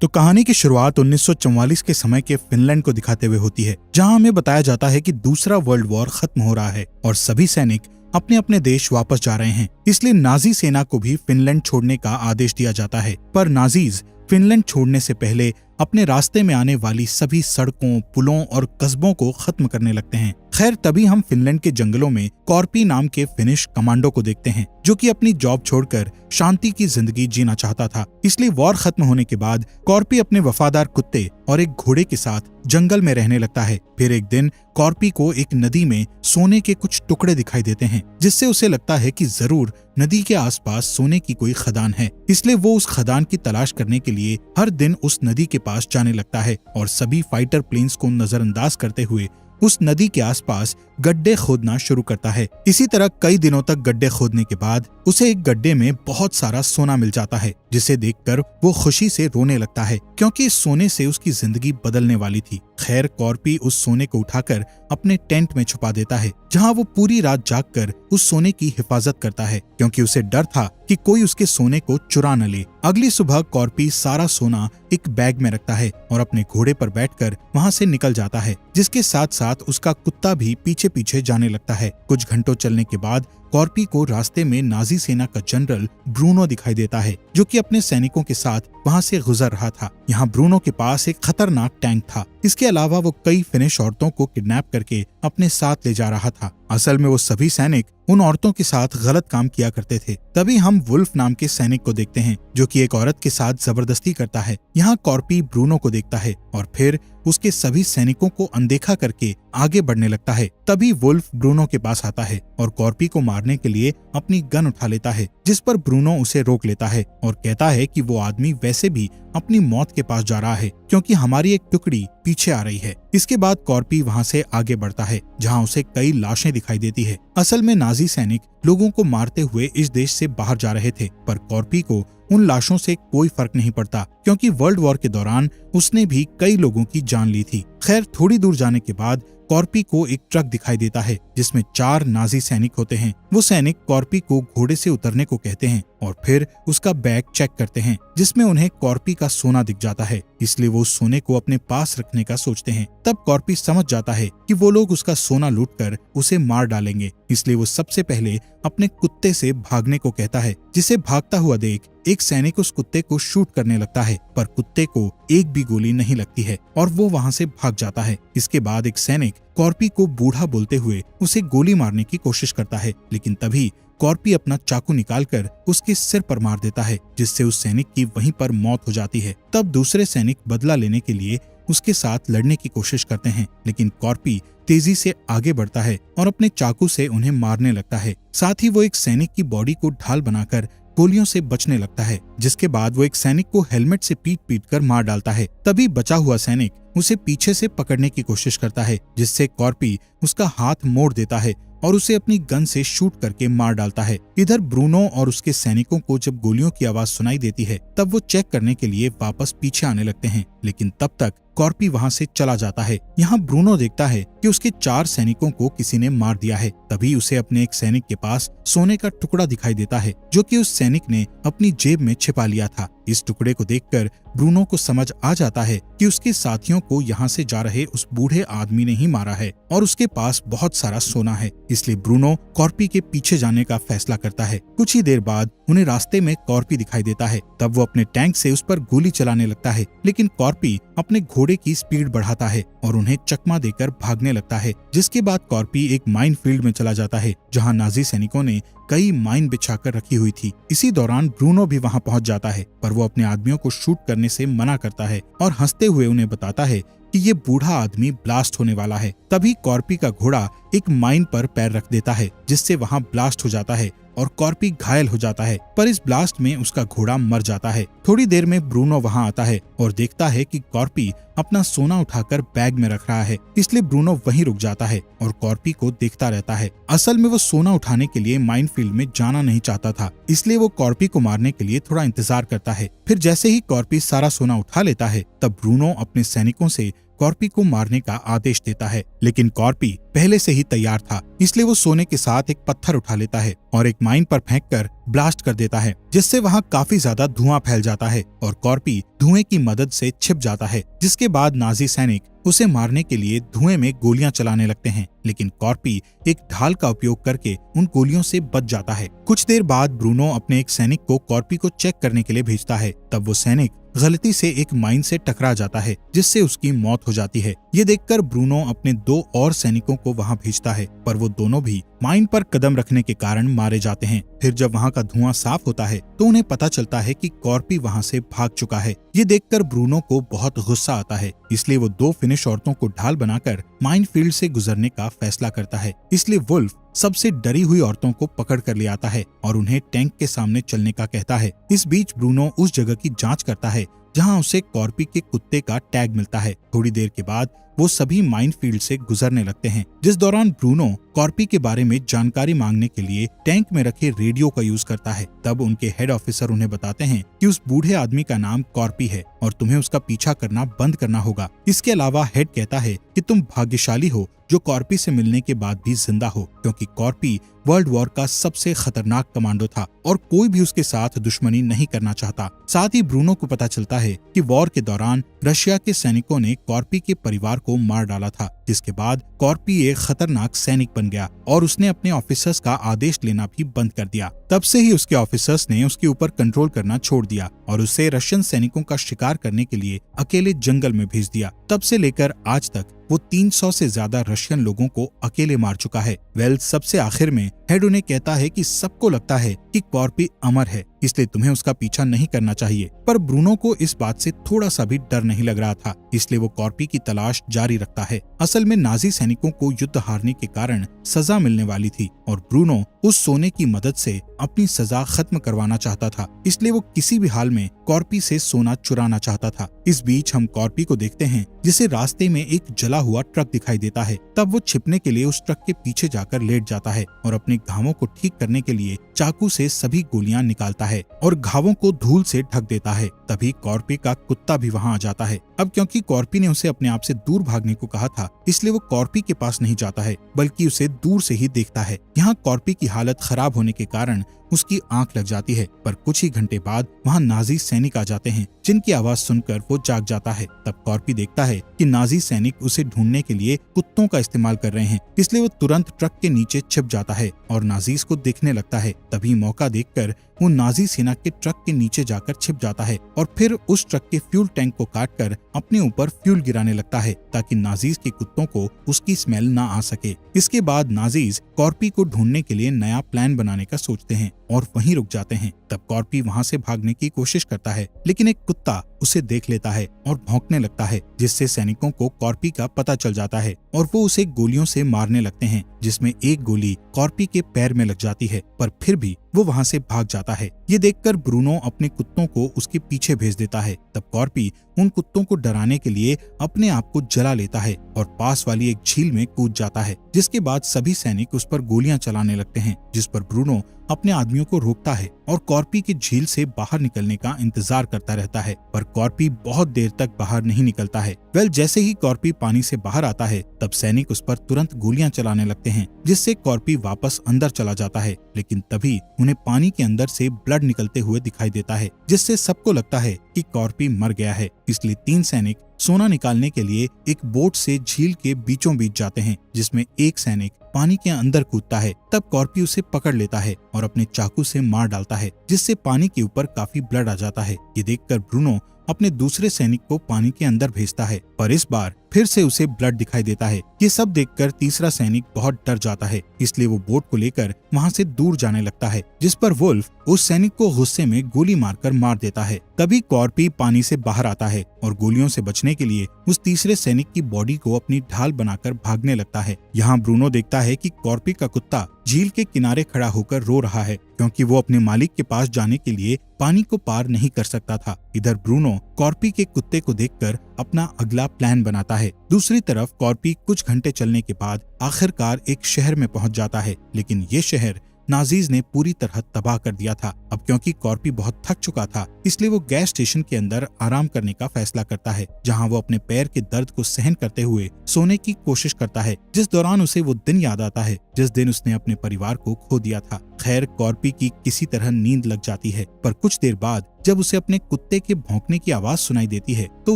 तो कहानी की शुरुआत 1944 के समय के फिनलैंड को दिखाते हुए होती है, जहां हमें बताया जाता है कि दूसरा वर्ल्ड वॉर खत्म हो रहा है और सभी सैनिक अपने अपने देश वापस जा रहे हैं। इसलिए नाजी सेना को भी फिनलैंड छोड़ने का आदेश दिया जाता है। पर नाजीज फिनलैंड छोड़ने से पहले अपने रास्ते में आने वाली सभी सड़कों, पुलों और कस्बों को खत्म करने लगते हैं। खैर, तभी हम फिनलैंड के जंगलों में कॉर्पी नाम के फिनिश कमांडो को देखते हैं, जो कि अपनी जॉब छोड़कर शांति की जिंदगी जीना चाहता था। इसलिए वॉर खत्म होने के बाद कॉर्पी अपने वफादार कुत्ते और एक घोड़े के साथ जंगल में रहने लगता है। फिर एक दिन कॉर्पी को एक नदी में सोने के कुछ टुकड़े दिखाई देते हैं, जिससे उसे लगता है कि जरूर नदी के आसपास सोने की कोई खदान है। इसलिए वो उस खदान की तलाश करने के लिए हर दिन उस नदी के पास जाने लगता है और सभी फाइटर प्लेन्स को नजरअंदाज करते हुए उस नदी के आसपास गड्ढे खोदना शुरू करता है। इसी तरह कई दिनों तक गड्ढे खोदने के बाद उसे एक गड्ढे में बहुत सारा सोना मिल जाता है, जिसे देखकर वो खुशी से रोने लगता है, क्योंकि इस सोने से उसकी जिंदगी बदलने वाली थी। खैर, कॉर्पी उस सोने को उठाकर अपने टेंट में छुपा देता है, जहां वो पूरी रात जागकर उस सोने की हिफाजत करता है, क्योंकि उसे डर था कि कोई उसके सोने को चुरा न ले। अगली सुबह कॉर्पी सारा सोना एक बैग में रखता है और अपने घोड़े पर बैठकर वहां से निकल जाता है, जिसके साथ साथ उसका कुत्ता भी पीछे पीछे जाने लगता है। कुछ घंटों चलने के बाद कॉर्पी को रास्ते में नाजी सेना का जनरल ब्रूनो दिखाई देता है, जो कि अपने सैनिकों के साथ वहां से गुजर रहा था। यहाँ ब्रूनो के पास एक खतरनाक टैंक था। इसके अलावा वो कई फिनिश औरतों को किडनैप करके अपने साथ ले जा रहा था। असल में वो सभी सैनिक उन औरतों के साथ गलत काम किया करते थे। तभी हम वुल्फ नाम के सैनिक को देखते हैं, जो कि एक औरत के साथ जबरदस्ती करता है। यहाँ कॉर्पी ब्रूनो को देखता है और फिर उसके सभी सैनिकों को अनदेखा करके आगे बढ़ने लगता है। तभी वुल्फ ब्रूनो के पास आता है और कॉर्पी को मारने के लिए अपनी गन उठा लेता है, जिस पर ब्रूनो उसे रोक लेता है और कहता है कि वो आदमी वैसे भी अपनी मौत के पास जा रहा है, क्योंकि हमारी एक टुकड़ी पीछे आ रही है। इसके बाद कॉर्पी वहां से आगे बढ़ता है, जहां उसे कई लाशें दिखाई देती है। असल में नाजी सैनिक लोगों को मारते हुए इस देश से बाहर जा रहे थे, पर कॉर्पी को उन लाशों से कोई फर्क नहीं पड़ता, क्योंकि वर्ल्ड वॉर के दौरान उसने भी कई लोगों की जान ली थी। खैर, थोड़ी दूर जाने के बाद कॉर्पी को एक ट्रक दिखाई देता है, जिसमें 4 नाजी सैनिक होते हैं। वो सैनिक कॉर्पी को घोड़े से उतरने को कहते हैं और फिर उसका बैग चेक करते हैं, जिसमें उन्हें कॉर्पी का सोना दिख जाता है। इसलिए वो सोने को अपने पास रखने का सोचते हैं। तब कॉर्पी समझ जाता है कि वो लोग उसका सोना लूटकर उसे मार डालेंगे। इसलिए वो सबसे पहले अपने कुत्ते से भागने को कहता है, जिसे भागता हुआ देख एक सैनिक उस कुत्ते को शूट करने लगता है, पर कुत्ते को एक भी गोली नहीं लगती है और वो वहां से भाग जाता है। इसके बाद एक सैनिक कॉर्पी को बूढ़ा बोलते हुए उसे गोली मारने की कोशिश करता है, लेकिन तभी कॉर्पी अपना चाकू निकालकर उसके सिर पर मार देता है, जिससे उस सैनिक की वहीं पर मौत हो जाती है। तब दूसरे सैनिक बदला लेने के लिए उसके साथ लड़ने की कोशिश करते हैं, लेकिन कॉर्पी तेजी से आगे बढ़ता है और अपने चाकू से उन्हें मारने लगता है। साथ ही वो एक सैनिक की बॉडी को ढाल बनाकर गोलियों से बचने लगता है, जिसके बाद वो एक सैनिक को हेलमेट से पीट कर मार डालता है। तभी बचा हुआ सैनिक उसे पीछे से पकड़ने की कोशिश करता है, जिससे कॉर्पी उसका हाथ मोड़ देता है और उसे अपनी गन से शूट करके मार डालता है। इधर ब्रूनो और उसके सैनिकों को जब गोलियों की आवाज सुनाई देती है, तब वो चेक करने के लिए वापस पीछे आने लगते हैं, लेकिन तब तक कॉर्पी वहां से चला जाता है। यहाँ ब्रूनो देखता है कि उसके 4 सैनिकों को किसी ने मार दिया है। तभी उसे अपने एक सैनिक के पास सोने का टुकड़ा दिखाई देता है, जो कि उस सैनिक ने अपनी जेब में छिपा लिया था। इस टुकड़े को देखकर ब्रूनो को समझ आ जाता है कि उसके साथियों को यहाँ से जा रहे उस बूढ़े आदमी ने ही मारा है और उसके पास बहुत सारा सोना है। इसलिए ब्रूनो कॉर्पी के पीछे जाने का फैसला करता है। कुछ ही देर बाद उन्हें रास्ते में कॉर्पी दिखाई देता है। तब वो अपने टैंक से उस पर गोली चलाने लगता है, लेकिन कॉर्पी अपने घोड़े की स्पीड बढ़ाता है और उन्हें चकमा देकर भागने लगता है। जिसके बाद कॉर्पी एक माइन फील्ड में चला जाता है, जहां नाजी सैनिकों ने कई माइन बिछाकर रखी हुई थी। इसी दौरान ब्रूनो भी वहां पहुंच जाता है, पर वो अपने आदमियों को शूट करने से मना करता है और हंसते हुए उन्हें बताता है कि ये बूढ़ा आदमी ब्लास्ट होने वाला है। तभी कॉर्पी का घोड़ा एक माइन पर पैर रख देता है, जिससे वहां ब्लास्ट हो जाता है और कॉर्पी घायल हो जाता है, पर इस ब्लास्ट में उसका घोड़ा मर जाता है। थोड़ी देर में ब्रूनो वहां आता है और देखता है कि कॉर्पी अपना सोना उठाकर बैग में रख रहा है। इसलिए ब्रूनो वहीं रुक जाता है और कॉर्पी को देखता रहता है। असल में वो सोना उठाने के लिए माइनफील्ड में जाना नहीं चाहता था, इसलिए वो कॉर्पी को मारने के लिए थोड़ा इंतजार करता है। फिर जैसे ही कॉर्पी सारा सोना उठा लेता है, तब ब्रूनो अपने सैनिकों से कॉर्पी को मारने का आदेश देता है, लेकिन कॉर्पी पहले से ही तैयार था, इसलिए वो सोने के साथ एक पत्थर उठा लेता है और एक माइन पर फेंककर ब्लास्ट कर देता है, जिससे वहाँ काफी ज्यादा धुआं फैल जाता है और कॉर्पी धुएं की मदद से छिप जाता है। जिसके बाद नाजी सैनिक उसे मारने के लिए धुएं में गोलियां चलाने लगते हैं, लेकिन कॉर्पी एक ढाल का उपयोग करके उन गोलियों से बच जाता है। कुछ देर बाद ब्रूनो अपने एक सैनिक को कॉर्पी को चेक करने के लिए भेजता है। तब वो सैनिक गलती से एक माइन से टकरा जाता है, जिससे उसकी मौत हो जाती है। ये देखकर ब्रूनो अपने 2 और सैनिकों को वहाँ भेजता है, पर वो दोनों भी माइन पर कदम रखने के कारण मारे जाते हैं। फिर जब वहाँ का धुआं साफ होता है तो उन्हें पता चलता है कि कॉर्पी वहाँ से भाग चुका है। ये देखकर ब्रूनो को बहुत गुस्सा आता है, इसलिए वो 2 फिनिश औरतों को ढाल बनाकर माइन फील्ड से गुजरने का फैसला करता है। इसलिए वुल्फ सबसे डरी हुई औरतों को पकड़ कर ले आता है और उन्हें टैंक के सामने चलने का कहता है। इस बीच ब्रूनो उस जगह की जांच करता है जहां उसे कॉर्पी के कुत्ते का टैग मिलता है। थोड़ी देर के बाद वो सभी माइन फील्ड से गुजरने लगते हैं, जिस दौरान ब्रूनो कॉर्पी के बारे में जानकारी मांगने के लिए टैंक में रखे रेडियो का यूज करता है। तब उनके हेड ऑफिसर उन्हें बताते हैं कि उस बूढ़े आदमी का नाम कॉर्पी है और तुम्हें उसका पीछा करना बंद करना होगा। इसके अलावा हेड कहता है कि तुम भाग्यशाली हो जो कॉर्पी से मिलने के बाद भी जिंदा हो, क्योंकि कॉर्पी वर्ल्ड वॉर का सबसे खतरनाक कमांडो था और कोई भी उसके साथ दुश्मनी नहीं करना चाहता। साथ ही ब्रूनो को पता चलता है कि वॉर के दौरान रशिया के सैनिकों ने कॉर्पी के परिवार को मार डाला था, जिसके बाद कॉर्पी एक खतरनाक सैनिक बन गया और उसने अपने ऑफिसर्स का आदेश लेना भी बंद कर दिया। तब से ही उसके ऑफिसर्स ने उसके ऊपर कंट्रोल करना छोड़ दिया और उसे रशियन सैनिकों का शिकार करने के लिए अकेले जंगल में भेज दिया। तब से लेकर आज तक वो 300 से ज्यादा रशियन लोगों को अकेले मार चुका है। सबसे आखिर में हेड उन्हें कहता है कि सबको लगता है कि कॉर्पी अमर है, इसलिए तुम्हें उसका पीछा नहीं करना चाहिए। पर ब्रूनो को इस बात से थोड़ा सा भी डर नहीं लग रहा था, इसलिए वो कॉर्पी की तलाश जारी रखता है। असल में नाजी सैनिकों को युद्ध हारने के कारण सजा मिलने वाली थी और ब्रूनो उस सोने की मदद से अपनी सजा खत्म करवाना चाहता था, इसलिए वो किसी भी हाल में कॉर्पी से सोना चुराना चाहता था। इस बीच हम कॉर्पी को देखते हैं जिसे रास्ते में एक जला हुआ ट्रक दिखाई देता है। तब वो छिपने के लिए उस ट्रक के पीछे जाकर लेट जाता है और अपने घावों को ठीक करने के लिए चाकू से सभी गोलियां निकालता है और घावों को धूल से ढक देता है। तभी कॉर्पी का कुत्ता भी वहां आ जाता है। अब क्योंकि कॉर्पी ने उसे अपने आप से दूर भागने को कहा था, इसलिए वो कॉर्पी के पास नहीं जाता है बल्कि उसे दूर से ही देखता है। यहाँ कॉर्पी की हालत खराब होने के कारण उसकी आंख लग जाती है, पर कुछ ही घंटे बाद वहाँ नाजी सैनिक आ जाते हैं जिनकी आवाज सुनकर वो जाग जाता है। तब कॉर्पी देखता है कि नाजी सैनिक उसे ढूंढने के लिए कुत्तों का इस्तेमाल कर रहे हैं, इसलिए वो तुरंत ट्रक के नीचे छिप जाता है और नाजीज को देखने लगता है। तभी मौका देखकर वो नाजी सेना के ट्रक के नीचे जाकर छिप जाता है और फिर उस ट्रक के फ्यूल टैंक को काटकर अपने ऊपर फ्यूल गिराने लगता है ताकि नाजीज के कुत्तों को उसकी स्मेल ना आ सके। इसके बाद नाजीज कॉर्पी को ढूंढने के लिए नया प्लान बनाने का सोचते हैं और वहीं रुक जाते हैं। तब कॉर्पी वहां से भागने की कोशिश करता है, लेकिन एक कुत्ता उसे देख लेता है और भौंकने लगता है, जिससे सैनिकों को कॉर्पी का पता चल जाता है और वो उसे गोलियों से मारने लगते हैं, जिसमें एक गोली कॉर्पी के पैर में लग जाती है, पर फिर भी वो वहां से भाग जाता है। ये देखकर ब्रूनो अपने कुत्तों को उसके पीछे भेज देता है। तब कॉर्पी उन कुत्तों को डराने के लिए अपने आप को जला लेता है और पास वाली एक झील में कूद जाता है, जिसके बाद सभी सैनिक उस पर गोलियां चलाने लगते हैं, जिस पर ब्रूनो अपने आदमियों को रोकता है और कॉर्पी की झील से बाहर निकलने का इंतजार करता रहता है, पर कॉर्पी बहुत देर तक बाहर नहीं निकलता है। जैसे ही कॉर्पी पानी से बाहर आता है, तब सैनिक उस पर तुरंत गोलियां चलाने लगते हैं, जिससे कॉर्पी वापस अंदर चला जाता है। लेकिन तभी उन्हें पानी के अंदर से ब्लड निकलते हुए दिखाई देता है, जिससे सबको लगता है कि कॉर्पी मर गया है। इसलिए 3 सैनिक सोना निकालने के लिए एक बोट से झील के बीचों बीच जाते हैं, जिसमें एक सैनिक पानी के अंदर कूदता है। तब कॉर्पी उसे पकड़ लेता है और अपने चाकू से मार डालता है, जिससे पानी के ऊपर काफी ब्लड आ जाता है। ये देखकर ब्रूनो अपने दूसरे सैनिक को पानी के अंदर भेजता है, पर इस बार फिर से उसे ब्लड दिखाई देता है। ये सब देखकर तीसरा सैनिक बहुत डर जाता है, इसलिए वो बोट को लेकर वहाँ से दूर जाने लगता है, जिस पर वुल्फ उस सैनिक को गुस्से में गोली मारकर मार देता है। तभी कॉर्पी पानी से बाहर आता है और गोलियों से बचने के लिए उस तीसरे सैनिक की बॉडी को अपनी ढाल बनाकर भागने लगता है। यहाँ ब्रूनो देखता है कि कॉर्पी का कुत्ता झील के किनारे खड़ा होकर रो रहा है, क्योंकि वो अपने मालिक के पास जाने के लिए पानी को पार नहीं कर सकता था। इधर ब्रूनो कॉर्पी के कुत्ते को देखकर अपना अगला प्लान बनाता है। दूसरी तरफ कॉर्पी कुछ घंटे चलने के बाद आखिरकार एक शहर में पहुंच जाता है, लेकिन ये शहर नाजीज ने पूरी तरह तबाह कर दिया था। अब क्योंकि कॉर्पी बहुत थक चुका था, इसलिए वो गैस स्टेशन के अंदर आराम करने का फैसला करता है, जहाँ वो अपने पैर के दर्द को सहन करते हुए सोने की कोशिश करता है, जिस दौरान उसे वो दिन याद आता है जिस दिन उसने अपने परिवार को खो दिया था। खैर, कॉर्पी की किसी तरह नींद लग जाती है, पर कुछ देर बाद जब उसे अपने कुत्ते के भौंकने की आवाज सुनाई देती है तो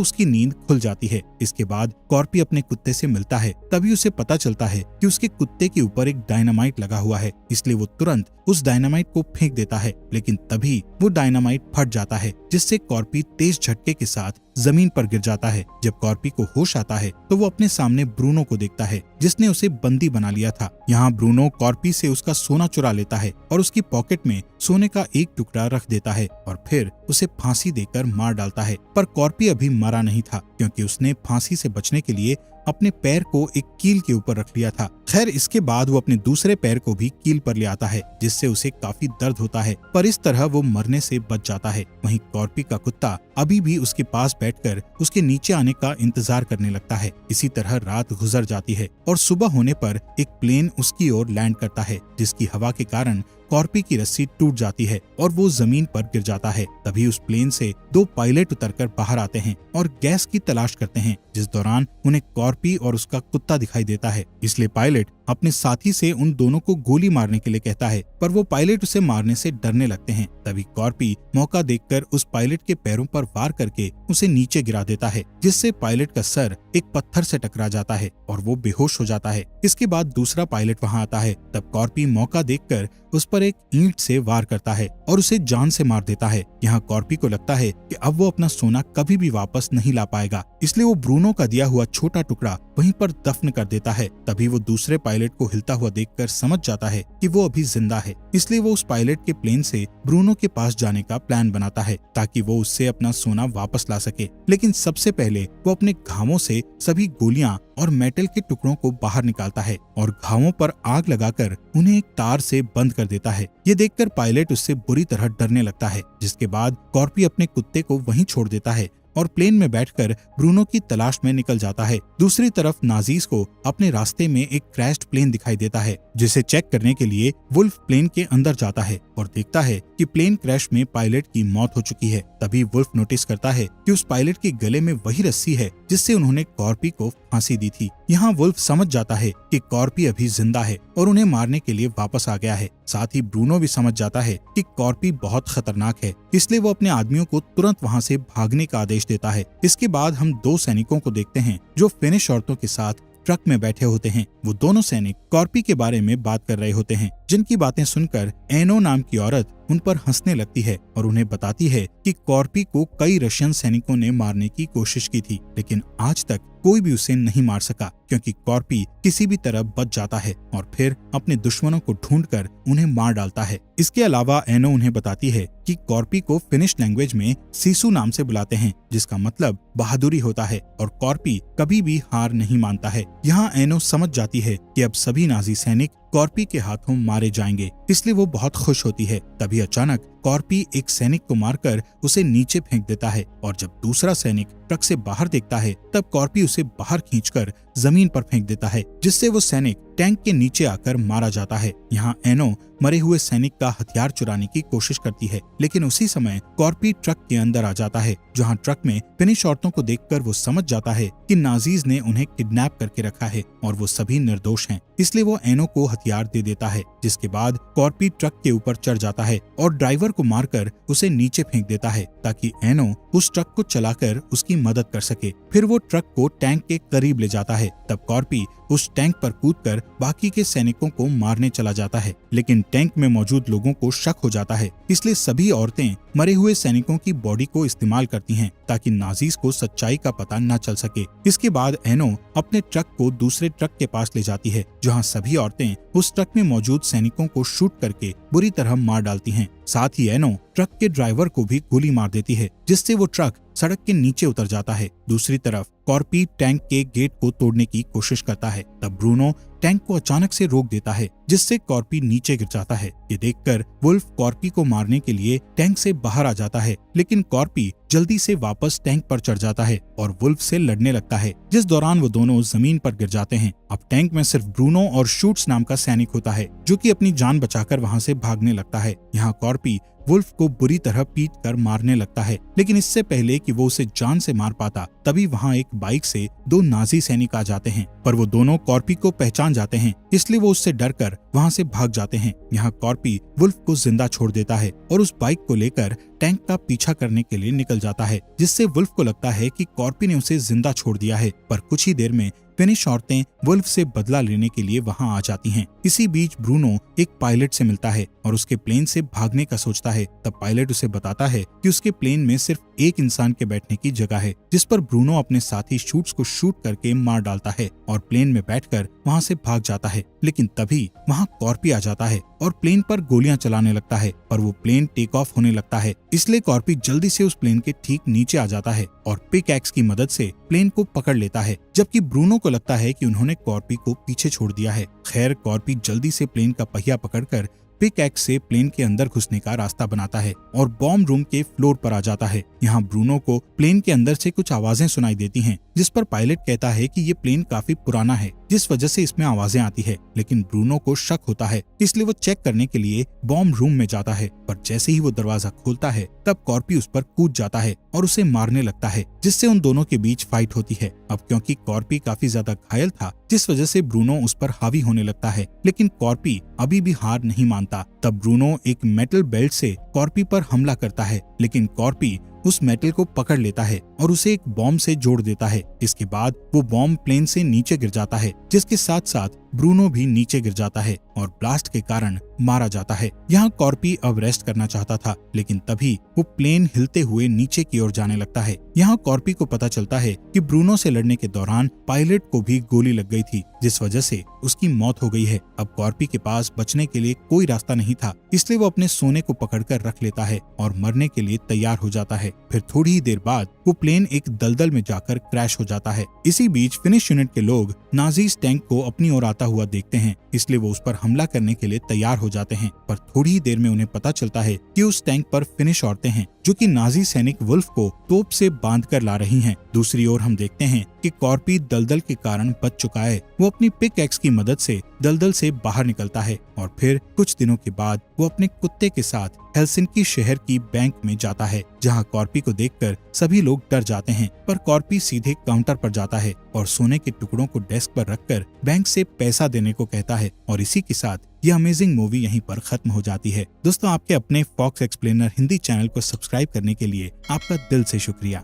उसकी नींद खुल जाती है। इसके बाद कॉर्पी अपने कुत्ते से मिलता है। तभी उसे पता चलता है कि उसके कुत्ते के ऊपर एक डायनामाइट लगा हुआ है, इसलिए वो तुरंत उस डायनामाइट को फेंक देता है। लेकिन तभी वो डायनामाइट फट जाता है, जिससे कॉर्पी तेज झटके के साथ जमीन पर गिर जाता है। जब कॉर्पी को होश आता है तो वो अपने सामने ब्रूनो को देखता है, जिसने उसे बंदी बना लिया था। यहाँ ब्रूनो कॉर्पी से उसका सोना चुरा लेता है और उसकी पॉकेट में सोने का एक टुकड़ा रख देता है और फिर उसे फांसी देकर मार डालता है। पर कॉर्पी अभी मरा नहीं था, क्योंकि उसने फांसी से बचने के लिए अपने पैर को एक कील के ऊपर रख लिया था। खैर, इसके बाद वो अपने दूसरे पैर को भी कील पर ले आता है, जिससे उसे काफी दर्द होता है, पर इस तरह वो मरने से बच जाता है। वहीं कॉर्पी का कुत्ता अभी भी उसके पास बैठकर उसके नीचे आने का इंतजार करने लगता है। इसी तरह रात गुजर जाती है और सुबह होने पर एक प्लेन उसकी ओर लैंड करता है, जिसकी हवा के कारण कॉर्पी की रस्सी टूट जाती है और वो जमीन पर गिर जाता है। तभी उस प्लेन से 2 पायलट उतरकर बाहर आते हैं और गैस की तलाश करते हैं, जिस दौरान उन्हें कॉर्पी और उसका कुत्ता दिखाई देता है। इसलिए पायलट अपने साथी से उन दोनों को गोली मारने के लिए कहता है, पर वो पायलट उसे मारने से डरने लगते हैं। तभी कॉर्पी मौका देखकर उस पायलट के पैरों पर वार करके उसे नीचे गिरा देता है, जिससे पायलट का सर एक पत्थर से टकरा जाता है और वो बेहोश हो जाता है। इसके बाद दूसरा पायलट वहाँ आता है। तब कॉर्पी मौका देखकर उस पर एक ईंट से वार करता है और उसे जान से मार देता है। यहाँ कॉर्पी को लगता है कि अब वो अपना सोना कभी भी वापस नहीं ला पाएगा, इसलिए वो ब्रूनो का दिया हुआ छोटा टुकड़ा वहीं पर दफन कर देता है। तभी वो दूसरे पायलट को हिलता हुआ देखकर समझ जाता है कि वो अभी जिंदा है, इसलिए वो उस पायलट के प्लेन से ब्रूनो के पास जाने का प्लान बनाता है ताकि वो उससे अपना सोना वापस ला सके। लेकिन सबसे पहले वो अपने घावों से सभी गोलियां और मेटल के टुकड़ों को बाहर निकालता है और घावों पर आग लगाकर उन्हें एक तार से बंद कर देता है। ये देखकर पायलट उससे बुरी तरह डरने लगता है, जिसके बाद कॉर्पी अपने कुत्ते को वहीं छोड़ देता है और प्लेन में बैठकर ब्रूनो की तलाश में निकल जाता है। दूसरी तरफ नाजीज को अपने रास्ते में एक क्रैश्ड प्लेन दिखाई देता है, जिसे चेक करने के लिए वुल्फ प्लेन के अंदर जाता है और देखता है कि प्लेन क्रैश में पायलट की मौत हो चुकी है। तभी वुल्फ नोटिस करता है कि उस पायलट के गले में वही रस्सी है जिससे उन्होंने कॉर्पी को फांसी दी थी। यहाँ वुल्फ समझ जाता है कि कॉर्पी अभी जिंदा है और उन्हें मारने के लिए वापस आ गया है। साथ ही ब्रूनो भी समझ जाता है कि कॉर्पी बहुत खतरनाक है, इसलिए वो अपने आदमियों को तुरंत वहाँ से भागने का आदेश देता है। इसके बाद हम 2 सैनिकों को देखते हैं जो फिनिश औरतों के साथ ट्रक में बैठे होते हैं। वो दोनों सैनिक कॉर्पी के बारे में बात कर रहे होते हैं, जिनकी बातें सुनकर एनो नाम की औरत उन पर हंसने लगती है और उन्हें बताती है कि कॉर्पी को कई रशियन सैनिकों ने मारने की कोशिश की थी, लेकिन आज तक कोई भी उसे नहीं मार सका, क्योंकि कॉर्पी किसी भी तरह बच जाता है और फिर अपने दुश्मनों को ढूंढकर उन्हें मार डालता है। इसके अलावा एनो उन्हें बताती है कि कॉर्पी को फिनिश लैंग्वेज में सीसू नाम से बुलाते हैं, जिसका मतलब बहादुरी होता है और कॉर्पी कभी भी हार नहीं मानता है। यहाँ एनो समझ जाती है कि अब सभी नाजी सैनिक कॉर्पी के हाथों मारे जाएंगे, इसलिए वो बहुत खुश होती है। तभी अचानक कॉर्पी एक सैनिक को मारकर उसे नीचे फेंक देता है और जब दूसरा सैनिक ट्रक से बाहर देखता है तब कॉर्पी उसे बाहर खींचकर जमीन पर फेंक देता है, जिससे वो सैनिक टैंक के नीचे आकर मारा जाता है। यहाँ एनो मरे हुए सैनिक का हथियार चुराने की कोशिश करती है, लेकिन उसी समय कॉर्पी ट्रक के अंदर आ जाता है, जहाँ ट्रक में फिनिश औरतों को देखकर वो समझ जाता है कि नाजीज ने उन्हें किडनैप करके रखा है और वो सभी निर्दोष हैं, इसलिए वो एनो को हथियार दे देता है। जिसके बाद कॉर्पी ट्रक के ऊपर चढ़ जाता है और ड्राइवर को मारकर उसे नीचे फेंक देता है ताकि एनो उस ट्रक को चलाकर उसकी मदद कर सके। फिर वो ट्रक को टैंक के करीब ले जाता है। तब कॉर्पी उस टैंक पर कूदकर बाकी के सैनिकों को मारने चला जाता है, लेकिन टैंक में मौजूद लोगों को शक हो जाता है, इसलिए सभी औरतें मरे हुए सैनिकों की बॉडी को इस्तेमाल करती हैं ताकि नाजीज को सच्चाई का पता न चल सके। इसके बाद एनो अपने ट्रक को दूसरे ट्रक के पास ले जाती है, जहाँ सभी औरतें उस ट्रक में मौजूद सैनिकों को शूट करके बुरी तरह मार डालती हैं। साथ ही एनो ट्रक के ड्राइवर को भी गोली मार देती है, जिससे वो ट्रक सड़क के नीचे उतर जाता है। दूसरी तरफ कॉर्पी टैंक के गेट को तोड़ने की कोशिश करता है, तब ब्रूनो टैंक को अचानक से रोक देता है, जिससे कॉर्पी नीचे गिर जाता है। ये देखकर वुल्फ कॉर्पी को मारने के लिए टैंक से बाहर आ जाता है, लेकिन कॉर्पी जल्दी से वापस टैंक पर चढ़ जाता है और वुल्फ से लड़ने लगता है, जिस दौरान वो दोनों जमीन पर गिर जाते हैं। अब टैंक में सिर्फ ब्रूनो और शूट्स नाम का सैनिक होता है, जो कि अपनी जान बचाकर वहां से भागने लगता है। यहाँ कॉर्पी वुल्फ को बुरी तरह पीट कर मारने लगता है, लेकिन इससे पहले कि वो उसे जान से मार पाता तभी वहाँ एक बाइक से दो नाजी सैनिक आ जाते हैं, पर वो दोनों कॉर्पी को पहचान जाते हैं, इसलिए वो उससे डरकर वहाँ से भाग जाते हैं। यहाँ कॉर्पी वुल्फ को जिंदा छोड़ देता है और उस बाइक को लेकर टैंक का पीछा करने के लिए निकल जाता है, जिससे वुल्फ को लगता है कि कॉर्पी ने उसे जिंदा छोड़ दिया है। पर कुछ ही देर में फिनिश औरतें वुल्फ से बदला लेने के लिए वहां आ जाती हैं। इसी बीच ब्रूनो एक पायलट से मिलता है और उसके प्लेन से भागने का सोचता है। तब पायलट उसे बताता है कि उसके प्लेन में सिर्फ एक इंसान के बैठने की जगह है, जिस पर ब्रूनो अपने साथी शूट्स को शूट करके मार डालता है और प्लेन में बैठकर वहां से भाग जाता है। लेकिन तभी वहां कॉर्पी आ जाता है और प्लेन पर गोलियां चलाने लगता है, पर वो प्लेन टेक ऑफ होने लगता है, इसलिए कॉर्पी जल्दी से उस प्लेन के ठीक नीचे आ जाता है और पिकैक्स की मदद से प्लेन को पकड़ लेता है, जबकि ब्रूनो को लगता है कि उन्होंने कॉर्पी को पीछे छोड़ दिया है। खैर, कॉर्पी जल्दी से प्लेन का पहिया पकड़कर पिकैक्स से प्लेन के अंदर घुसने का रास्ता बनाता है और बॉम्ब रूम के फ्लोर पर आ जाता है। यहाँ ब्रूनो को प्लेन के अंदर से कुछ आवाजें सुनाई देती हैं, जिस पर पायलट कहता है कि ये प्लेन काफी पुराना है, जिस वजह से इसमें आवाजें आती है। लेकिन ब्रूनो को शक होता है, इसलिए वो चेक करने के लिए बॉम्ब रूम में जाता है, पर जैसे ही वो दरवाजा खोलता है तब कॉर्पी उस पर कूद जाता है और उसे मारने लगता है, जिससे उन दोनों के बीच फाइट होती है। अब क्योंकि कॉर्पी काफी ज्यादा घायल था, जिस वजह से ब्रूनो उस पर हावी होने लगता है, लेकिन कॉर्पी अभी भी हार नहीं मानता। तब ब्रूनो एक मेटल बेल्ट से कॉर्पी पर हमला करता है, लेकिन कॉर्पी उस मेटल को पकड़ लेता है और उसे एक बॉम्ब से जोड़ देता है। इसके बाद वो बॉम्ब प्लेन से नीचे गिर जाता है, जिसके साथ साथ ब्रूनो भी नीचे गिर जाता है और ब्लास्ट के कारण मारा जाता है। यहाँ कॉर्पी अब रेस्ट करना चाहता था, लेकिन तभी वो प्लेन हिलते हुए नीचे की ओर जाने लगता है। यहाँ कॉर्पी को पता चलता है कि ब्रूनो से लड़ने के दौरान पायलट को भी गोली लग गई थी, जिस वजह से उसकी मौत हो गई है। अब कॉर्पी के पास बचने के लिए कोई रास्ता नहीं था, इसलिए वो अपने सोने को पकड़कर रख लेता है और मरने के लिए तैयार हो जाता है। फिर थोड़ी ही देर बाद वो प्लेन एक दलदल में जाकर क्रैश हो जाता है। इसी बीच फिनिश यूनिट के लोग नाजीज टैंक को अपनी ओर आता हुआ देखते हैं, इसलिए वो उस पर हमला करने के लिए तैयार हो जाते हैं। पर थोड़ी ही देर में उन्हें पता चलता है कि उस टैंक पर फिनिश औरतें हैं, जो कि नाजी सैनिक वुल्फ को तोप से बांध कर ला रही हैं। दूसरी ओर हम देखते हैं कि कॉर्पी दलदल के कारण बच चुका है। वो अपनी पिकैक्स की मदद से दलदल से बाहर निकलता है और फिर कुछ दिनों के बाद वो अपने कुत्ते के साथ हेलसिंकी शहर की बैंक में जाता है, जहां कॉर्पी को देखकर सभी लोग डर जाते हैं। पर कॉर्पी सीधे काउंटर पर जाता है और सोने के टुकड़ों को डेस्क पर रखकर बैंक से पैसा देने को कहता है। और इसी के साथ ये अमेजिंग मूवी यहीं पर खत्म हो जाती है। दोस्तों, आपके अपने फॉक्स एक्सप्लेनर हिंदी चैनल को सब्सक्राइब करने के लिए आपका दिल से शुक्रिया।